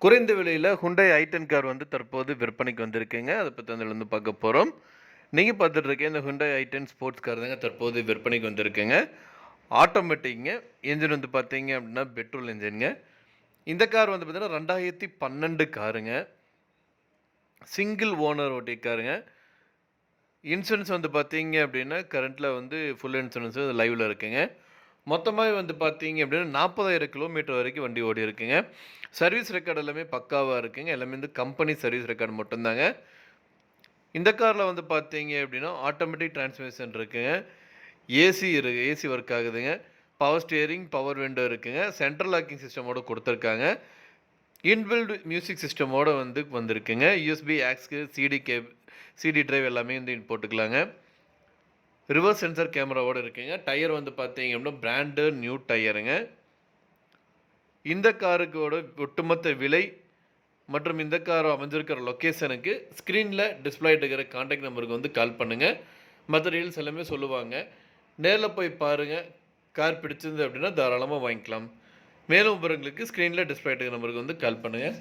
குறைந்த விலையில Hyundai i10 car வந்து தற்போது விற்பனைக்கு வந்திருக்குங்க. அத பத்தி அதில வந்து பார்க்க போறோம். நீங்க பார்த்துட்டு இருக்க இந்த Hyundai i10 ஸ்போர்ட்ஸ் கார் தாங்க தற்போது விற்பனைக்கு வந்திருக்குங்க. ஆட்டோமேட்டிக்ங்க. என்ஜின் வந்து பார்த்தீங்க அப்படின்னா பெட்ரோல் என்ஜின்ங்க. இந்த கார் வந்து பார்த்தீங்கன்னா 2012 காருங்க. சிங்கிள் ஓனர் ஓட்டிய காருங்க. இன்சூரன்ஸ் வந்து பார்த்தீங்க அப்படின்னா கரண்ட்ல வந்து ஃபுல் இன்சூரன்ஸ் லைவ்ல இருக்குங்க. மொத்தமாவே வந்து பார்த்தீங்க அப்படின்னா 40,000 கிலோமீட்டர் வரைக்கும் வண்டி ஓடி இருக்குங்க. சர்வீஸ் ரெக்கார்ட் எல்லாமே பக்காவா இருக்குங்க. எல்லாமே வந்து கம்பெனி சர்வீஸ் ரெக்கார்ட் மட்டும் தாங்க. இந்த கார்ல வந்து பார்த்தீங்க அப்படின்னா ஆட்டோமேட்டிக் டிரான்ஸ்மிஷன் இருக்குங்க. ஏசி ஒர்க் ஆகுதுங்க. பவர் ஸ்டியரிங், பவர் விண்டோ இருக்குங்க. சென்ட்ரல் லாக்கிங் சிஸ்டமோட குடுத்துருக்காங்க. இன்பில்ட் மியூசிக் சிஸ்டமோட வந்து வந்திருக்குங்க. யூஎஸ்பி ஆக்ஸ்க்கு சிடி டிரைவ் எல்லாமே வந்து போட்டுக்கலாங்க. ரிவர்ஸ் சென்சார் கேமராவோட இருக்குங்க. டயர் வந்து பார்த்தீங்க அப்படின்னா பிராண்டட் நியூ டயருங்க. இந்த காருக்கோட ஒட்டுமொத்த விலை மற்றும் இந்த கார் அமைஞ்சிருக்கிற லொக்கேஷனுக்கு ஸ்க்ரீனில் டிஸ்பிளே இருக்கிற கான்டாக்ட் நம்பருக்கு வந்து கால் பண்ணுங்கள். மற்ற டீட்டெயில்ஸ் எல்லாமே சொல்லுவாங்க. நேரில் போய் பாருங்கள். கார் பிடிச்சிருந்து அப்படின்னா தாராளமாக வாங்கிக்கலாம். மேலும் விவரங்களுக்கு ஸ்க்ரீனில் டிஸ்பிளே இருக்கிற நம்பருக்கு வந்து கால் பண்ணுங்கள்.